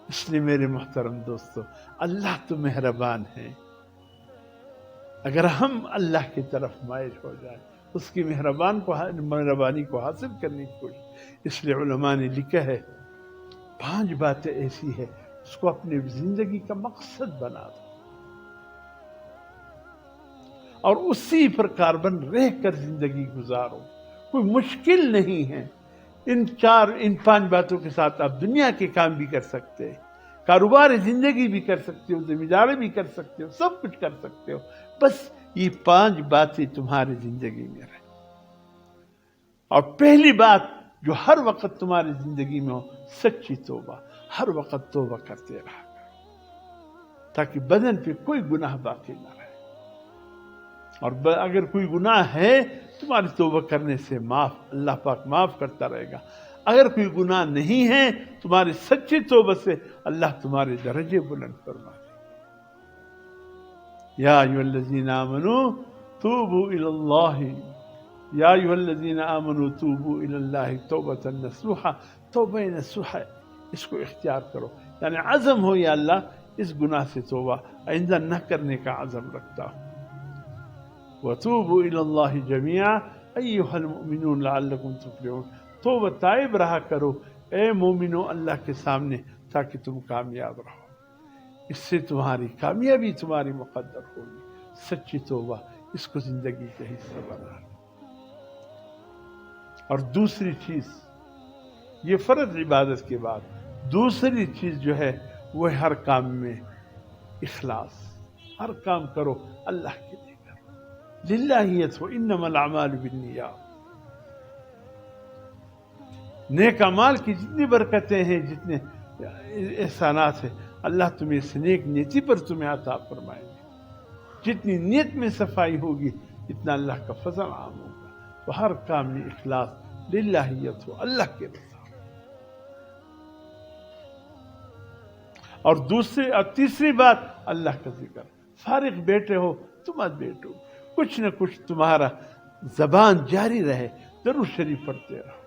اس لیے میرے محترم دوستو، اللہ تو مہربان ہے، اگر ہم اللہ کی طرف مائل ہو جائیں، اس کی مہربانی کو حاصل کرنے کی کوشش، اس لیے علماء نے لکھا ہے 5 باتیں ایسی ہے اس کو اپنی زندگی کا مقصد بنا دو اور اسی پر کاربن رہ کر زندگی گزارو، کوئی مشکل نہیں ہے۔ ان 5 باتوں کے ساتھ آپ دنیا کے کام بھی کر سکتے ہیں، کاروبار زندگی بھی کر سکتے ہو، ذمہ داری بھی کر سکتے ہو، سب کچھ کر سکتے ہو، بس یہ 5 باتیں تمہاری زندگی میں رہیں۔ اور پہلی بات جو ہر وقت تمہاری زندگی میں ہو، سچی توبہ، ہر وقت توبہ کرتے رہا تاکہ بدن پہ کوئی گناہ باقی نہ رہے، اور اگر کوئی گناہ ہے تمہاری توبہ کرنے سے اللہ پاک معاف کرتا رہے گا، اگر کوئی گناہ نہیں ہے تمہاری سچی توبہ سے اللہ تمہارے درجے بلند فرما دے۔ یا ایھا الذین آمنوا توبوا الی اللہ، یا ایھا الذین آمنوا توبوا الی اللہ توبۃ نصوحا، توبہ نصوحا اس کو اختیار کرو، یعنی عزم ہو یا اللہ اس گناہ سے توبہ آئندہ نہ کرنے کا عزم رکھتا ہوں۔ وَتُوبُوا إِلَى اللَّهِ جَمِيعًا أَيُّهَا الْمُؤْمِنُونَ لَعَلَّكُمْ تُفْلِحُونَ، توبہ تائب رہا کرو اے مومنو اللہ کے سامنے تاکہ تم کامیاب رہو، اس سے تمہاری کامیابی تمہاری مقدر ہوگی۔ سچی توبہ اس کو زندگی کا حصہ بنا لو۔ اور دوسری چیز، یہ فرض عبادت کے بعد دوسری چیز جو ہے وہ ہے ہر کام میں اخلاص، ہر کام کرو اللہ کے لیے، للہیت ہو، انما الاعمال بالنیات۔ نیک اعمال کی جتنی برکتیں ہیں، جتنے احسانات ہیں، اللہ تمہیں اس نیک نیتی پر تمہیں عطا فرمائے گے۔ جتنی نیت میں صفائی ہوگی اتنا اللہ کا فضل عام ہوگا۔ تو ہر کام میں اخلاص، للہیت ہو، اللہ کے رضا۔ اور تیسری بات اللہ کا ذکر، فارغ بیٹھے ہو تو مت بیٹھو، کچھ نہ کچھ تمہارا زبان جاری رہے، درود شریف پڑھتے رہو۔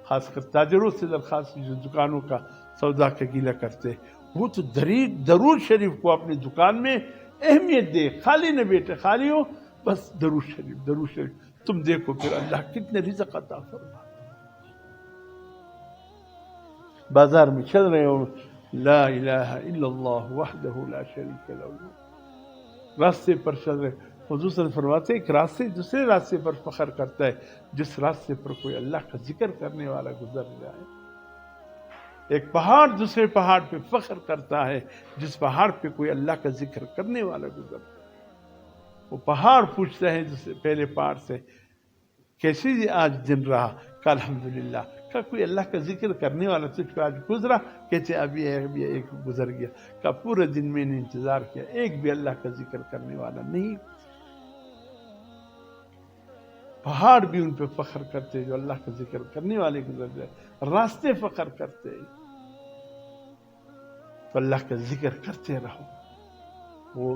خاص کر تاجروں سے درخواست، جو دکانوں کا سودا کا گیلا کرتے، وہ تو درود شریف کو اپنی دکان میں اہمیت دے، خالی نہ بیٹھے، خالی ہو بس درود شریف درود شریف، تم دیکھو پھر اللہ کتنے رزق عطا فرما۔ بازار میں چل رہے ہو، لا الہ الا اللہ وحدہ لا شریک لہ، راستے پر چل رہے، حضور صلی اللہ علیہ وسلم فرماتے ہیں ایک راستے دوسرے راستے پر فخر کرتا ہے جس راستے پر کوئی اللہ کا ذکر کرنے والا گزر جائے۔ ایک پہاڑ دوسرے پہاڑ پہ فخر کرتا ہے جس پہاڑ پہ کوئی اللہ کا ذکر کرنے والا گزر جائے۔ وہ پہاڑ پوچھتا ہے دوسرے پہلے پہاڑ سے، کیسے آج دن رہا؟ کہ الحمدللہ۔ کہ کوئی اللہ کا ذکر کرنے والا تجھ پہ آج گزرا؟ کہتے ابھی ایک گزر گیا۔ کہ پورے دن میں نے انتظار کیا، ایک بھی اللہ کا ذکر کرنے والا نہیں۔ پہاڑ بھی ان پہ فخر کرتے جو اللہ کا ذکر کرنے والے گزر جائے، راستے فخر کرتے، تو اللہ کا ذکر کرتے رہو۔ وہ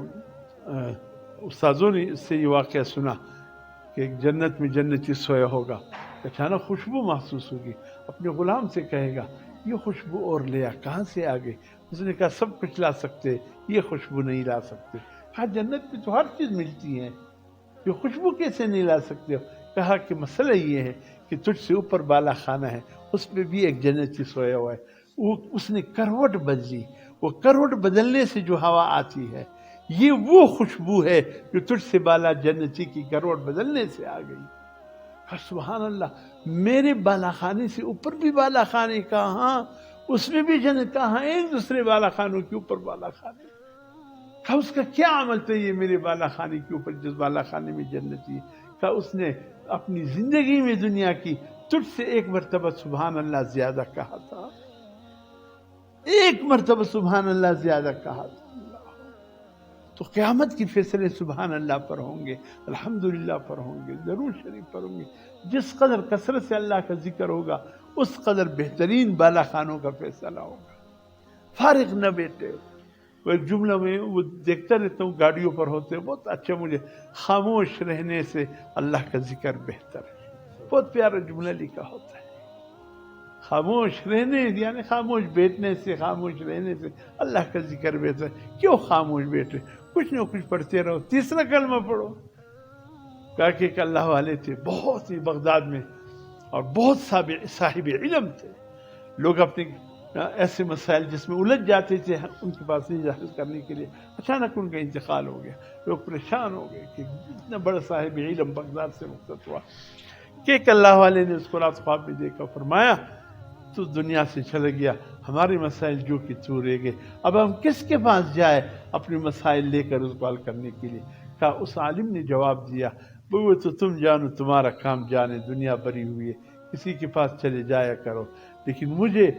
استاذوں نے اس سے یہ واقعہ سنا کہ ایک جنت میں جنتی سویا ہوگا، اچانک خوشبو محسوس ہوگی، اپنے غلام سے کہے گا یہ خوشبو اور لیا کہاں سے آ گئی؟ اس نے کہا سب کچھ لا سکتے، یہ خوشبو نہیں لا سکتے۔ کہا جنت میں تو ہر چیز ملتی ہے، یہ خوشبو کیسے نہیں لا سکتے ہو؟ کہا کہ مسئلہ یہ ہے کہ تجھ سے اوپر بالا خانہ ہے، اس پہ بھی ایک جنتی سویا ہوا ہے، اس نے کروٹ بدلی، وہ کروٹ بدلنے سے جو ہوا آتی ہے یہ وہ خوشبو ہے جو تجھ سے بالا جنتی کی کروٹ بدلنے سے آ گئی۔ سبحان اللہ، میرے بالا خانے سے اوپر بھی بالا خانے کہاں، اس میں بھی جنت کہاں، ایک دوسرے بالا خانوں کے اوپر بالا خانے۔ کہا اس کا کیا عمل تھا یہ میرے بالا خانے کے اوپر جس بالا خانے میں جنتی ہے؟ کہا اس نے اپنی زندگی میں دنیا کی تجھ سے ایک مرتبہ سبحان اللہ زیادہ کہا تھا، ایک مرتبہ سبحان اللہ زیادہ کہا تھا۔ تو قیامت کی فیصلے سبحان اللہ پر ہوں گے، الحمدللہ پر ہوں گے، درود شریف پر ہوں گے۔ جس قدر کثرت سے اللہ کا ذکر ہوگا اس قدر بہترین بالا خانوں کا فیصلہ ہوگا۔ فارغ نہ بیٹھے۔ وہ ایک جملہ میں وہ دیکھتا رہتا ہوں، گاڑیوں پر ہوتے ہیں، بہت اچھا، مجھے خاموش رہنے سے اللہ کا ذکر بہتر ہے، بہت پیارا جملہ لکھا ہوتا ہے، خاموش رہنے یعنی خاموش بیٹھنے سے، خاموش رہنے سے اللہ کا ذکر بہتر ہے۔ کیوں خاموش بیٹھے؟ کچھ نہ کچھ پڑھتے رہو، تیسرا کلمہ پڑھو۔ کہا کہ ایک اللہ والے تھے بہت ہی بغداد میں، اور بہت صاحب علم تھے۔ لوگ اپنے ایسے مسائل جس میں الجھ جاتے تھے ان کے پاس نہیں حل کرنے کے لیے، اچانک ان کا انتقال ہو گیا، لوگ پریشان ہو گئے کہ اتنا بڑا صاحب علم بغداد سے رخصت ہوا۔ کہ ایک اللہ والے نے اس کو رات خواب میں دیکھا، فرمایا تو دنیا سے چلا گیا، ہمارے مسائل جو کہ تو رہ گئے، اب ہم کس کے پاس جائے اپنے مسائل لے کر اس کو حل کرنے کے لیے؟ کہا اس عالم نے جواب دیا، وہ تو تم جانو، تمہارا کام جانے، دنیا بری ہوئی ہے، کسی کے پاس چلے جایا کرو، لیکن مجھے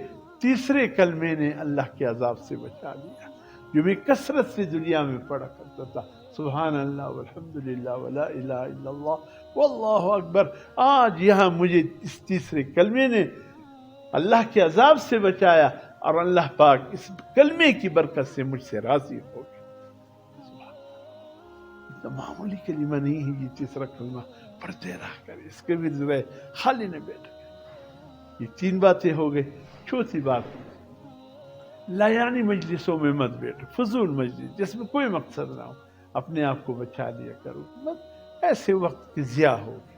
تیسرے کلمے نے اللہ کے عذاب سے بچا لیا، جو میں کثرت سے دنیا میں پڑھا کرتا تھا، سبحان اللہ والحمدللہ ولا الہ الا اللہ واللہ اکبر۔ آج یہاں مجھے اس تیسرے کلمے نے اللہ کے عذاب سے بچایا، اور اللہ پاک اس کلمے کی برکت سے مجھ سے راضی ہو گئے۔ معمولی کلمہ نہیں ہے یہ تیسرا کلمہ، پڑھتے رہ کر اس کے بھی رہے، خالی نہ بیٹھ گئے۔ یہ تین باتیں ہو گئی۔ چوتھی بات، لایانی مجلسوں میں مت بیٹھو، فضول مجلس جس میں کوئی مقصد نہ ہو، اپنے آپ کو بچا لیا کرو، بس ایسے وقت کی ضیاع ہوگی،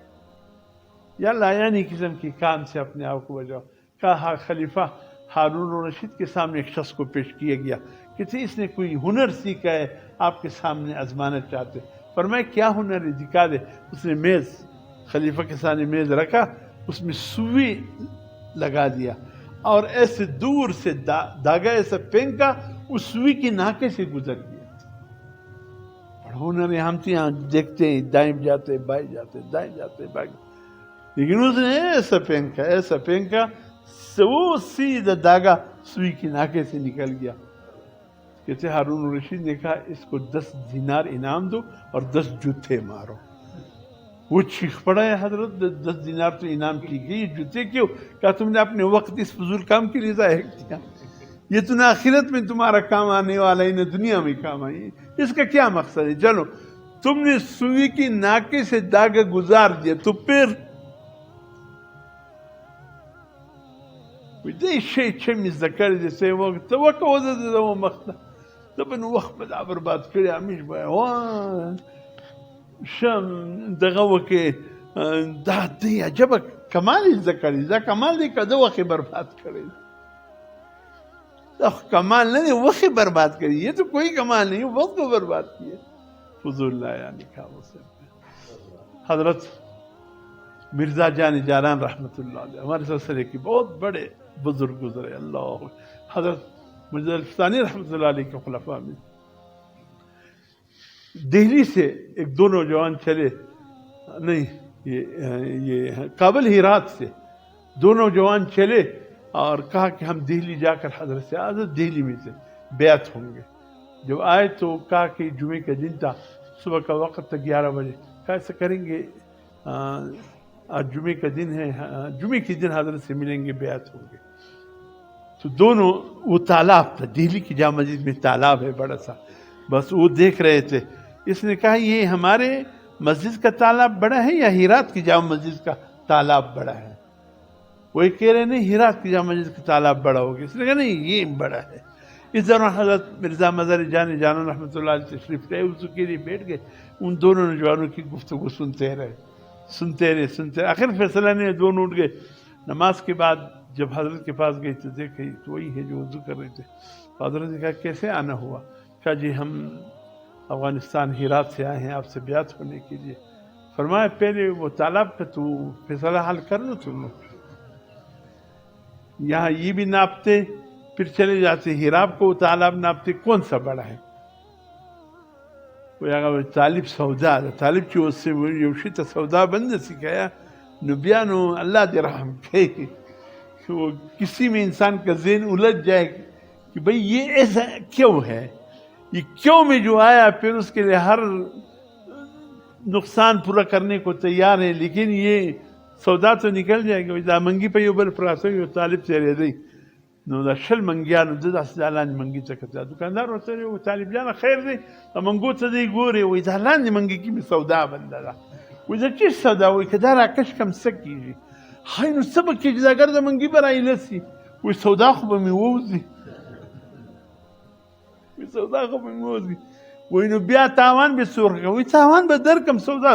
یا لایانی قسم کے کام سے اپنے آپ کو بچاؤ۔ کہا خلیفہ ہارون الرشید کے سامنے ایک شخص کو پیش کیا گیا کہ اس نے کوئی ہنر سیکھا ہے، آپ کے سامنے آزمانا چاہتے۔ فرمایا کیا ہنر ہے، دکھا دے۔ اس نے میز، خلیفہ کے سامنے میز رکھا، اس میں سوئی لگا دیا اور ایسے دور سے دھاگا ایسا پھینکا، اس سوئی کی ناکے سے گزر گیا۔ بڑا ہنر ہے، ہم تو یہاں دیکھتے ہیں دائیں جاتے بائیں جاتے، دائیں جاتے بائیں، لیکن اس نے ایسا پھینکا، ایسا پھینکا، وہ سیدھا دھاگا سوئی کی ناکے سے نکل گیا۔ کہتے ہارون الرشید نے کہا اس کو 10 دینار انعام دو اور 10 جوتے مارو۔ وہ چیخ پڑا ہے حضرت 10 دینار تو انعام ٹھیک ہے، یہ جوتے کیوں؟ کہا تم نے اپنے وقت اس فضول کام کے لیے ضائع کیا، یہ تو نہ آخرت میں تمہارا کام آنے والا ہے، نہ دنیا میں کام آئی، اس کا کیا مقصد ہے؟ چلو تم نے سوئی کی ناکے سے داغا گزار دیا، تو پھر دې شی چې مې زده کړی دی څه وخت ته وکړه وزه مخته ته به نو وخت به دا برباد کړی همیش به شم دغه وکړې دا دی عجبه کمال یې زده کړی، دا کمال دی که ده وخت یې برباد کړی، دا کمال نه دی، وخت یې برباد کړی، یہ تو کوئی کمال نہیں، وقت کو برباد کیے۔ فضول اللہ یعنی کہا سے حضرت مرزا جان جاران رحمۃ اللہ علیہ ہمارے سلسلے کی بہت بڑے بزرگ گزرے، اللہ حضرت مرزا الفسانی رحمۃ اللہ علیہ کے خلفاء میں دہلی سے ایک دو نوجوان چلے، نہیں یہ کابل ہیرات سے دو نوجوان چلے اور کہا کہ ہم دہلی جا کر حضرت سے حضرت دہلی میں سے بیعت ہوں گے۔ جب آئے تو کہا کہ جمعے کا دن تھا، صبح کا وقت تھا 11 بجے، کہا ایسا کریں گے آج جمعے کا دن ہے، جمعے کے دن حضرت سے ملیں گے، بیعت ہوں گے۔ تو دونوں، وہ تالاب تھا، دہلی کی جامع مسجد میں تالاب ہے بڑا سا، بس وہ دیکھ رہے تھے۔ اس نے کہا یہ ہمارے مسجد کا تالاب بڑا ہے یا ہیرات کی جامع مسجد کا تالاب بڑا ہے؟ وہ کہہ رہے نہیں ہیرات کی جامع مسجد کا تالاب بڑا ہوگا۔ اس نے کہا نہیں یہ بڑا ہے۔ اس دوران حضرت مرزا مظہر جان جانان رحمۃ اللہ علیہ تشریف لائے، وضو کے لیے بیٹھ گئے، ان دونوں نوجوانوں کی گفتگو سنتے رہے، آخر فیصلہ نے دونوں اٹھ گئے۔ نماز کے بعد جب حضرت کے پاس گئے تو دیکھے تو وہی ہے جو وضو کر رہے تھے۔ حضرت نے کہا کیسے آنا ہوا؟ کہا جی ہم افغانستان ہیرات سے آئے ہیں آپ سے بیعت ہونے کے لیے۔ فرمایا پہلے وہ تالاب کا تو فیصلہ حل کر لو تم لوگ، یہاں یہ بھی ناپتے پھر چلے جاتے، ہیراب کو تالاب ناپتے، کون سا بڑا ہے؟ طالب سودا ده، طالب چې اوس یو شي ته سودا بند سی کیا نو بیا نو اللہ دے رحم کوي، وہ کسی میں انسان کا ذہن الجھ جائے کہ بھئی یہ ایسا کیوں ہے، یہ کیوں میں جو آیا، پھر اس کے لیے ہر نقصان پورا کرنے کو تیار ہے، لیکن یہ سودا تو نکل جائے گا۔ دا منگی پہ یو بل پراسو یو طالب تیرے دی نو دا شل منگیانو دا لاندې منګي څخه ته دکاندار ورته وی طالب جان خیر دی منګو ته دی ګوري وای دا لاندې منګي کې می سودا بنده ده، وای دا چې سودا وای کدا راکش کم سکیږي، هاي نو سبق کې جداګر د منګي برای لسی وي سودا خو به مې ووځي وي سودا خو به مې ووځي وي نو بیا تاوان به سور کوي تاوان به درکم سودا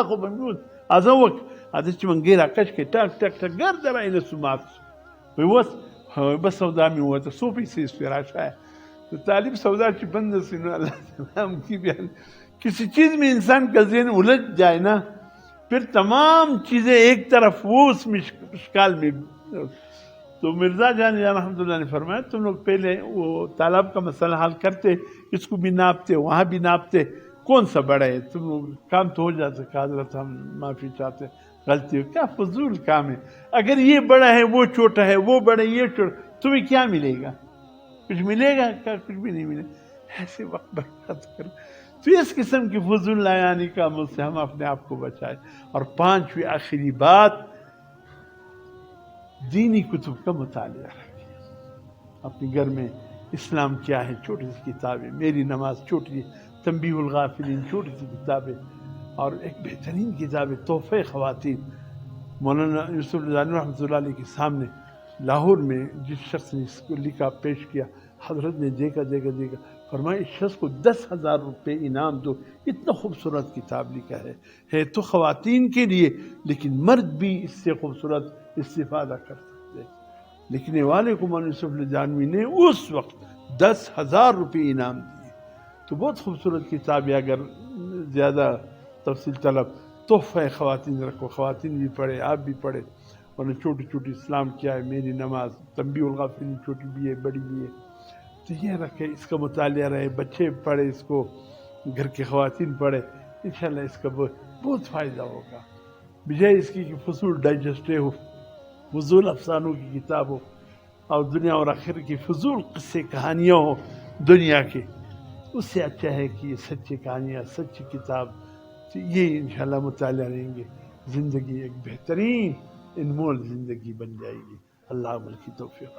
خو به مې ووځي ازه وک ازه چې منګي راکش کې ټک ټک ټک ګر درای لسو مات وي وس بس سودا مې وته سو پیسې راشه تو طالب سودا چې بند نسی نو اللہ سلام کی بیان کسی چیز میں انسان کا ذہن الجھ جائے نا پھر تمام چیزیں ایک طرف وہ اس مشکال میں. تو مرزا جان رحمۃ اللہ نے فرمایا تم لوگ پہلے وہ تالاب کا مسئلہ حل کرتے اس کو بھی ناپتے وہاں بھی ناپتے کون سا بڑا ہے تم لوگ کام تو ہو جاتا کہ حضرت ہم معافی چاہتے غلطی ہو کیا فضول کام ہے اگر یہ بڑا ہے وہ چھوٹا ہے وہ بڑا ہے یہ چھوٹا تمہیں کیا ملے گا کچھ ملے گا کیا کچھ بھی نہیں ملے ایسے وقت برباد کر تو اس قسم کی فضول لایانی کاموں سے ہم اپنے آپ کو بچائیں. اور پانچویں آخری بات دینی کتب کا مطالعہ رکھیں. اپنے گھر میں اسلام کیا ہے چھوٹی سی کتابیں میری نماز چھوٹی سی تنبیہ الغافلین چھوٹی سی کتابیں اور ایک بہترین کتاب ہے تحفہ خواتین مولانا یوسف رضوانی رحمۃ اللہ علیہ کے سامنے لاہور میں جس شخص نے اس کو لکھا پیش کیا حضرت نے دیکھا فرمایا اس شخص کو 10,000 روپے انعام دو اتنا خوبصورت کتاب لکھا ہے تو خواتین کے لیے لیکن مرد بھی اس سے خوبصورت استفادہ کر سکتے. لکھنے والے کو مولانا یوسف رضوانی نے اس وقت 10,000 روپے انعام دیے. تو بہت خوبصورت کتاب ہے. اگر زیادہ تفصیل طلب تحفہ خواتین رکھو خواتین بھی پڑھے آپ بھی پڑھے ورنہ چھوٹی چھوٹی اسلام کیا ہے میری نماز تنبیہ الغافلین چھوٹی بھی ہے بڑی بھی ہے تو یہ رکھے اس کا مطالعہ رہے بچے پڑھے اس کو گھر کے خواتین پڑھے انشاءاللہ اس کا بہت فائدہ ہوگا بجائے اس کی کہ فضول ڈائجسٹے ہو فضول افسانوں کی کتاب ہو اور دنیا اور آخر کی فضول قصے کہانیاں ہو دنیا کے اس سے اچھا ہے کہ یہ سچی کہانیاں سچی کتاب یہ انشاءاللہ مطالعہ رہیں گے زندگی ایک بہترین انمول زندگی بن جائے گی. اللہ عمل کی توفیق.